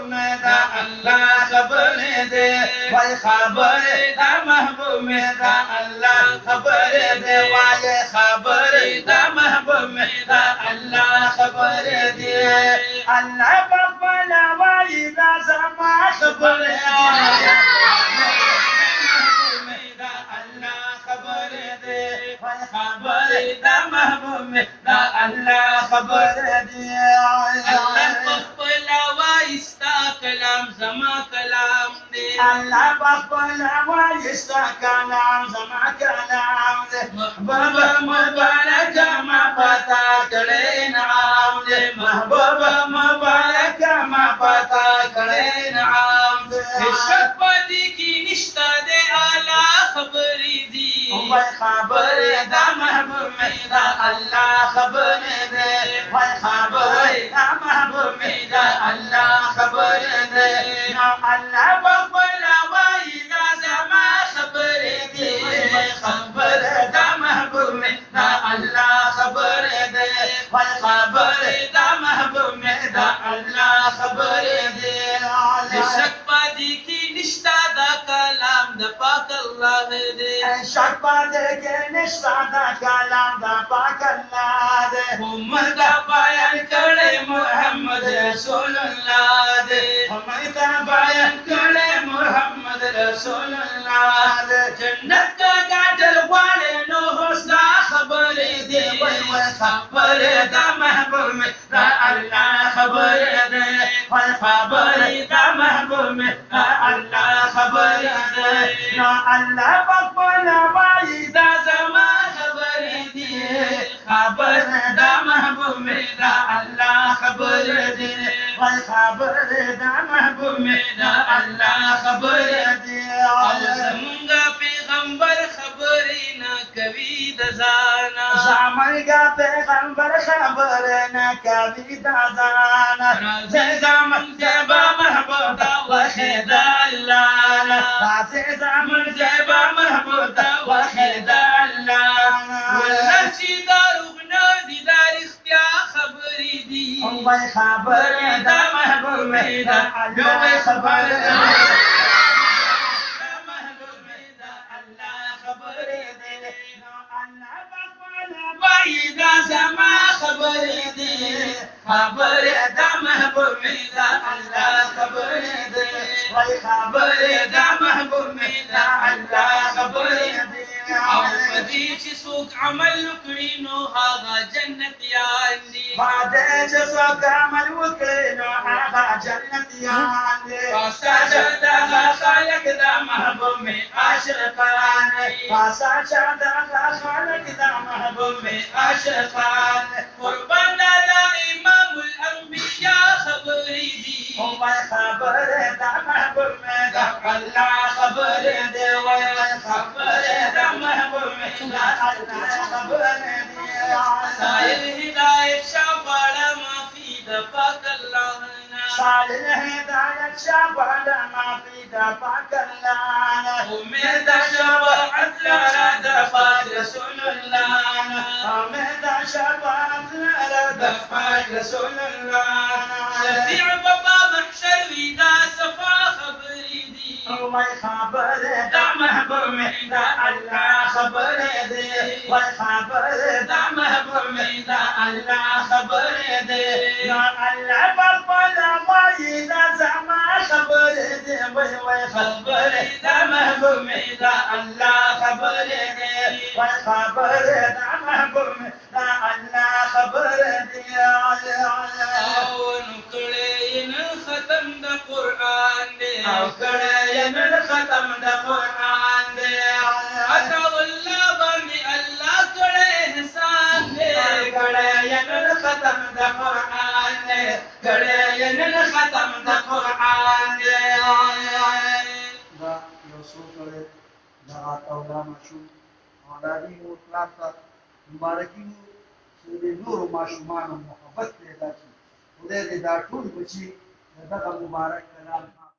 में दा अल्लाह खबर दे वाय खबर दा महबूब में दा अल्लाह खबर दे वाय खबर दा महबूब में दा अल्लाह खबर दे अल्लाह बबला वाय दा समा खबर दे खबर दे खबर दा महबूब में दा अल्लाह खबर दे अल्लाह बखला वाइस्ता कलाम जमा कलाम दे अल्लाह बखला वाइस्ता कलाम जमा कलाम दे महबूब मुबारक मा पता करे नाम दे महबूब मुबारक मा पता करे नाम दे शपदी की निष्ठा दे आला खबरी दी खबर दा महबूब में दा अल्लाह खबर दे खबर दा महबूब में दा अल्लाह खबर दे अल्लाह बबला वाई दा जमा खबर दे खबर दा महबूब में दा अल्लाह खबर दे खबर दा महबूब में दा अल्लाह खबर दे शक्पादी की निष्ठा दा कलाम दा पाक अल्लाह दे शक्पादी की निष्ठा दा कलाम दा पाक अल्लाह दे उम्मत दा बयान करे मोहम्मद रसूलुल्लाह दे उम्मत दा बयान करे मोहम्मद रसूलुल्लाह दे जन्नत का गाजल वाले नो होसला खबर दे खबर दा महबूब में दा अल्लाह खबर दे खबर दा महबूब में दा अल्लाह खबर दे ना अल्लाह बबला वाई दा जमा खबर दे खबर दा महबूब में दा अल्लाह खबर दे खबर दा महबूब में दा अल्लाह खबर दे ज़मूंगा पैगंबर खबरी ना कभी दजाना ज़मूंगा पैगंबर खबर ना कभी दजाना ज़मान ज़बा महबूब दा वहीद अल्लाह राज़े ज़मान ज़बा महबूब दा वहीद अल्लाह वल्लाह दारुग ना दीदार इख्तियार खबरी दी खबर दा महबूब में दा अल्लाह खबर वाइदा जमा खबर दे खबर दा महबूब में दा अल्लाह खबर दे वाई खबर दा महबूब में दा अल्लाह खबर दे او پدې چې څوک عمل وکړي نو هغه جنت یان دي باندې چې څوک عمل وکړي نو هغه جنت یان دي فاساده دا خالق دا محبوب می عاشقان فاساده دا خالق دا محبوب می عاشقان قربان دا امام الانبیاء خبرې دي او خبر دا محبوب می دا الله خبر دی وای خبر دا محبوب میں لا اللہ خبر دی سائل ہدایت شابالا معافی دا پاک اللہ سائل ہدایت شابالا معافی دا پاک اللہ امید شفاعت لرا دا پاک رسول اللہ امید شفاعت لرا دا پاک رسول اللہ شفیع بابا محشر ویدا صفا خبری دی وای خبر دا محبوب میں دا اللہ خبر دے وای خبر دا محبوب میں دا اللہ خبر دے یا اللہ بابا وای دا زما خبر دے وای خبر دا محبوب میں دا اللہ خبر دے وای خبر دا محبوب میں دا اللہ خبر دے او نکڑے ختم دا قرآن دے او کڑے ختم دا قرآن دے عطا اللہ بانی اللہ کڑے احسان دے کڑے ختم دا قرآن دے کڑے ختم دا قرآن دے دا یو څو کړي دا اولا مشو اولادي مطلق مبارکي چې د نور ماشومان محبت پیدا کړي خدای دې دا ټول بچي دغه مبارک کلام